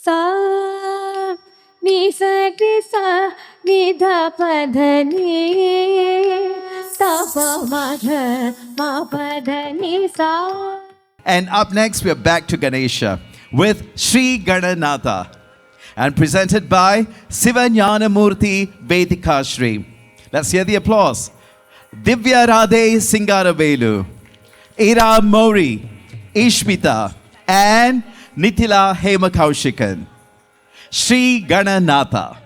सा नि स रि सा नि ध प ध नि सा प म ध म प ध नि सा. And up next, we are back to Ganesha with Sri Gananatha and presented by Sivanyanamurthy Vedika Shri. Let's hear the applause. Divya Radhe Singaravelu, Ira Mori, Ishmita, and Nithila Hemakaushikhan. Sri Gananatha.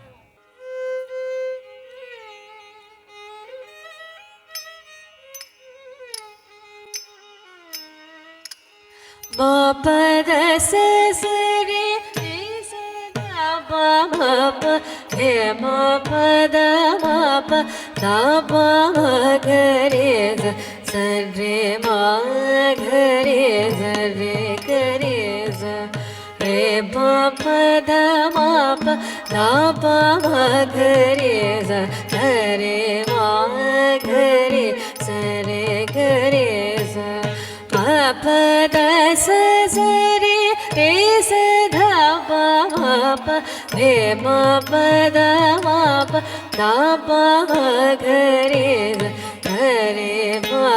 Ma pa da sa sa re re sa da pa ma pa he ma pa da ma pa da pa ma ga re sa sa re ma ga re sa re ga re sa re ma pa da ma pa da pa ma ga re sa ga re ma ga re sa re ga re sa. Pa da sa sa re re sa dha pa ma pa re ma pa da ma pa da pa ma ga re sa ga re ma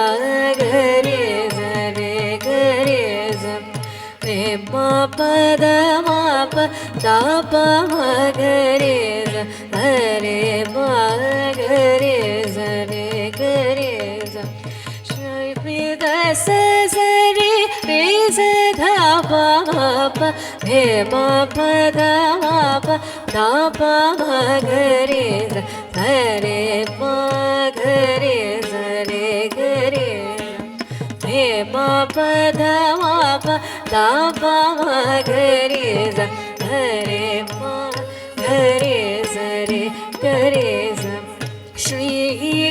ga re sa re ga re sa re ma pa da ma pa da pa ma ga re sa ga re ma ga re sa re ga re sa. Da sa sa re re sa dha pa ma pa re ma pa da ma pa da pa ma ga re sa ga re ma ga re sa re ga re sa re ma pa da ma pa da pa ma ga re sa ga re ma ga re sa re ga re sa. Shri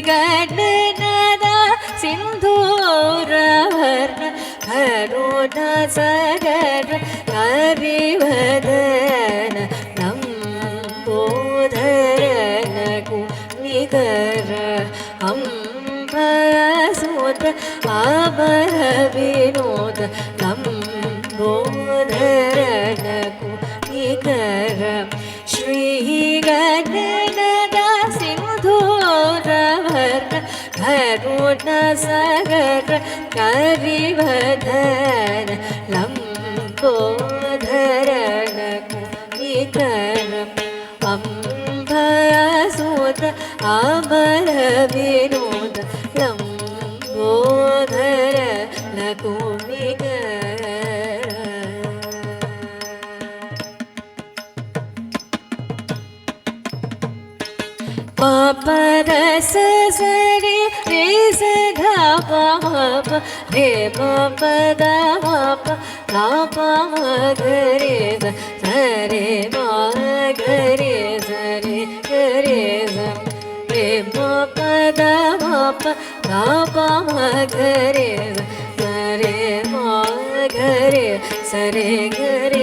Gananatha Sindhuravarna Karuna Sagara Karivadana Lambodharana Kunikara Ambasudha Abara Vinoda Lambodharana Kunikara. Shri Gananatha Sindhuravarna Karuna Sagara Karivadana Lambodharana Kunikara Ambasudha Abara Vinoda Lambodharana Kunikara. Ma pa da sa sa re re sa dha pa ma pa re ma pa da ma pa da pa ma ga re sa sa re ma ga re sa re ga re sa re ma pa da ma pa da pa ma ga re sa sa re ma ga re sa re ga re